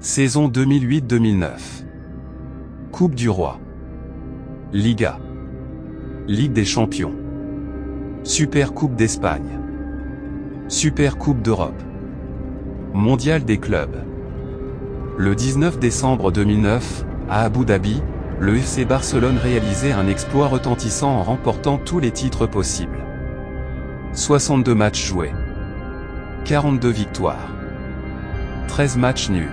Saison 2008-2009. Coupe du Roi. Liga. Ligue des Champions. Super Coupe d'Espagne. Super Coupe d'Europe. Mondial des clubs. Le 19 décembre 2009, à Abu Dhabi, le FC Barcelone réalisait un exploit retentissant en remportant tous les titres possibles. 62 matchs joués. 42 victoires. 13 matchs nuls.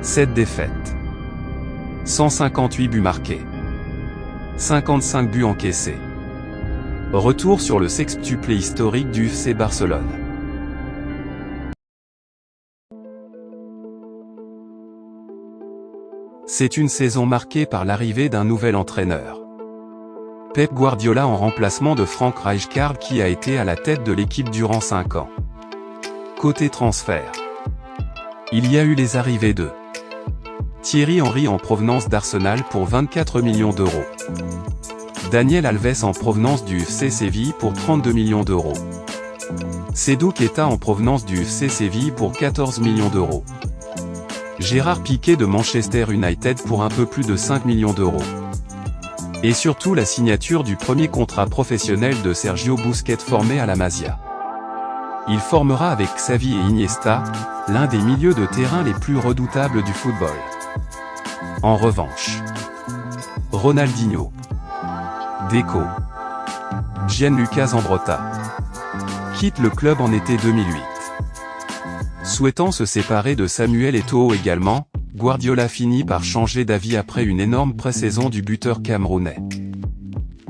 7 défaites. 158 buts marqués. 55 buts encaissés. Retour sur le sextuplé historique du FC Barcelone. C'est une saison marquée par l'arrivée d'un nouvel entraîneur. Pep Guardiola en remplacement de Frank Rijkaard qui a été à la tête de l'équipe durant 5 ans. Côté transfert. Il y a eu les arrivées de Thierry Henry en provenance d'Arsenal pour 24 millions d'euros. Daniel Alves en provenance du FC Séville pour 32 millions d'euros. Seydou Keita en provenance du FC Séville pour 14 millions d'euros. Gérard Piqué de Manchester United pour un peu plus de 5 millions d'euros. Et surtout la signature du premier contrat professionnel de Sergio Busquets formé à la Masia. Il formera avec Xavi et Iniesta, l'un des milieux de terrain les plus redoutables du football. En revanche, Ronaldinho, Deco, Gianluca Zambrotta quitte le club en été 2008. Souhaitant se séparer de Samuel Eto'o également, Guardiola finit par changer d'avis après une énorme pré-saison du buteur camerounais.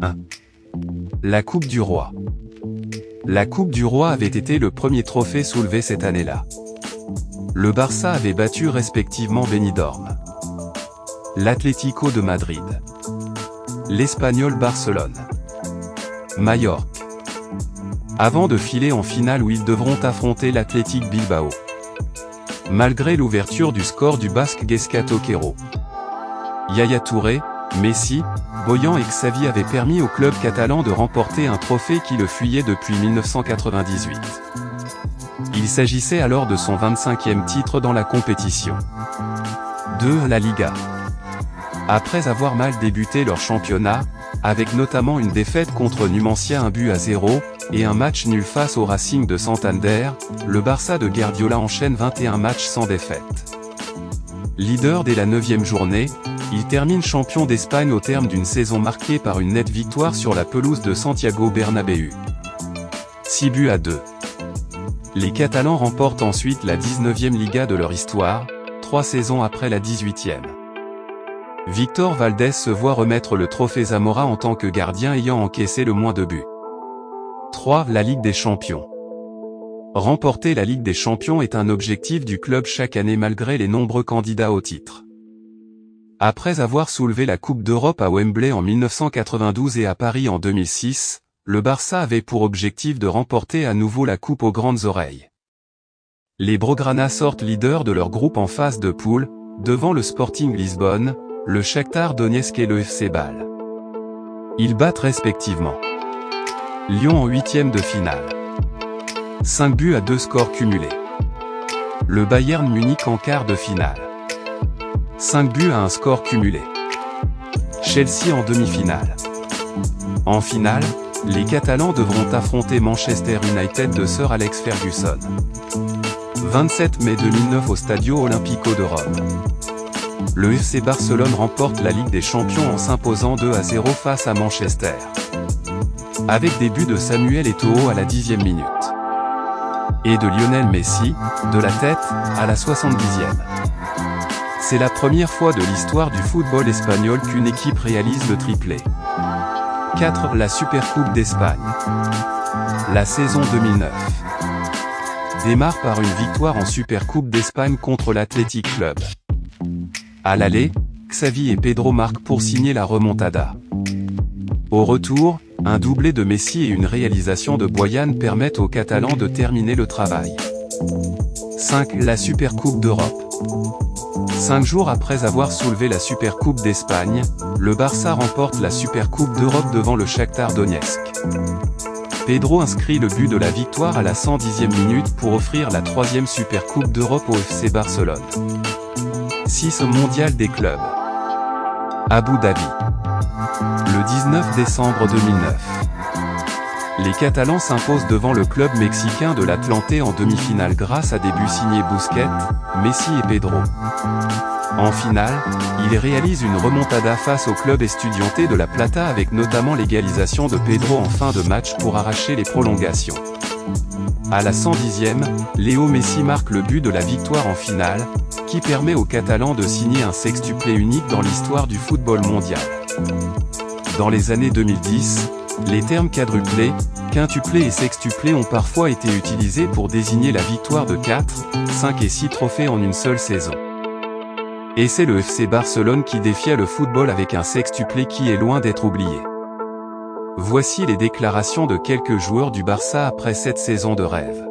1. La Coupe du Roi. La Coupe du Roi avait été le premier trophée soulevé cette année-là. Le Barça avait battu respectivement Benidorm, l'Atlético de Madrid, l'Espagnol Barcelone, Majorque, avant de filer en finale où ils devront affronter l'Athletic Bilbao. Malgré l'ouverture du score du Basque Guesca Toquero, Yaya Touré, Messi, Boyan et Xavi avaient permis au club catalan de remporter un trophée qui le fuyait depuis 1998. Il s'agissait alors de son 25e titre dans la compétition. 2. La Liga. Après avoir mal débuté leur championnat, avec notamment une défaite contre Numancia 1-0, et un match nul face au Racing de Santander, le Barça de Guardiola enchaîne 21 matchs sans défaite. Leader dès la 9e journée, il termine champion d'Espagne au terme d'une saison marquée par une nette victoire sur la pelouse de Santiago Bernabéu. 6-2. Les Catalans remportent ensuite la 19e Liga de leur histoire, 3 saisons après la 18e. Victor Valdés se voit remettre le trophée Zamora en tant que gardien ayant encaissé le moins de buts. 3. La Ligue des Champions. Remporter la Ligue des Champions est un objectif du club chaque année malgré les nombreux candidats au titre. Après avoir soulevé la Coupe d'Europe à Wembley en 1992 et à Paris en 2006, le Barça avait pour objectif de remporter à nouveau la Coupe aux grandes oreilles. Les Blaugrana sortent leaders de leur groupe en phase de poule, devant le Sporting Lisbonne, le Shakhtar Donetsk et le FC Bâle. Ils battent respectivement Lyon en 8e de finale. 5-2 scores cumulés. Le Bayern Munich en quart de finale. 5-1 score cumulé. Chelsea en demi-finale. En finale, les Catalans devront affronter Manchester United de Sir Alex Ferguson. 27 mai 2009 au Stadio Olimpico de Rome. Le FC Barcelone remporte la Ligue des Champions en s'imposant 2-0 face à Manchester. Avec des buts de Samuel Eto'o à la 10e minute. Et de Lionel Messi, de la tête, à la 70e. C'est la première fois de l'histoire du football espagnol qu'une équipe réalise le triplé. 4. La Supercoupe d'Espagne. La saison 2009 démarre par une victoire en Supercoupe d'Espagne contre l'Athletic Club. À l'aller, Xavi et Pedro marquent pour signer la remontada. Au retour, un doublé de Messi et une réalisation de Boyan permettent aux Catalans de terminer le travail. 5. La Supercoupe d'Europe. 5 jours après avoir soulevé la Supercoupe d'Espagne, le Barça remporte la Supercoupe d'Europe devant le Shakhtar Donetsk. Pedro inscrit le but de la victoire à la 110e minute pour offrir la 3e Supercoupe d'Europe au FC Barcelone. 6 mondial des clubs. Abu Dhabi. Le 19 décembre 2009. Les Catalans s'imposent devant le club mexicain de l'Atlante en demi-finale grâce à des buts signés Busquets, Messi et Pedro. En finale, ils réalisent une remontada face au club Estudiantes de La Plata avec notamment l'égalisation de Pedro en fin de match pour arracher les prolongations. À la 110e, Léo Messi marque le but de la victoire en finale, qui permet aux Catalans de signer un sextuplé unique dans l'histoire du football mondial. Dans les années 2010, les termes quadruplé, quintuplé et sextuplé ont parfois été utilisés pour désigner la victoire de 4, 5 et 6 trophées en une seule saison. Et c'est le FC Barcelone qui défiait le football avec un sextuplé qui est loin d'être oublié. Voici les déclarations de quelques joueurs du Barça après cette saison de rêve.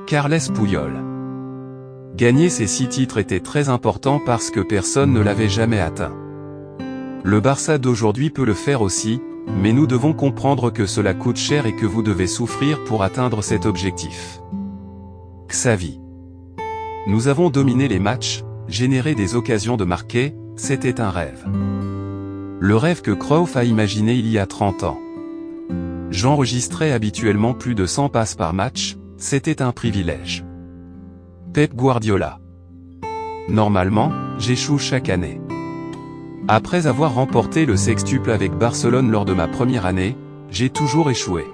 Carles Puyol. Gagner ces 6 titres était très important parce que personne ne l'avait jamais atteint. Le Barça d'aujourd'hui peut le faire aussi, mais nous devons comprendre que cela coûte cher et que vous devez souffrir pour atteindre cet objectif. Xavi. Nous avons dominé les matchs, généré des occasions de marquer, c'était un rêve. Le rêve que Cruyff a imaginé il y a 30 ans. J'enregistrais habituellement plus de 100 passes par match, c'était un privilège. Pep Guardiola. Normalement, j'échoue chaque année. Après avoir remporté le sextuple avec Barcelone lors de ma première année, j'ai toujours échoué.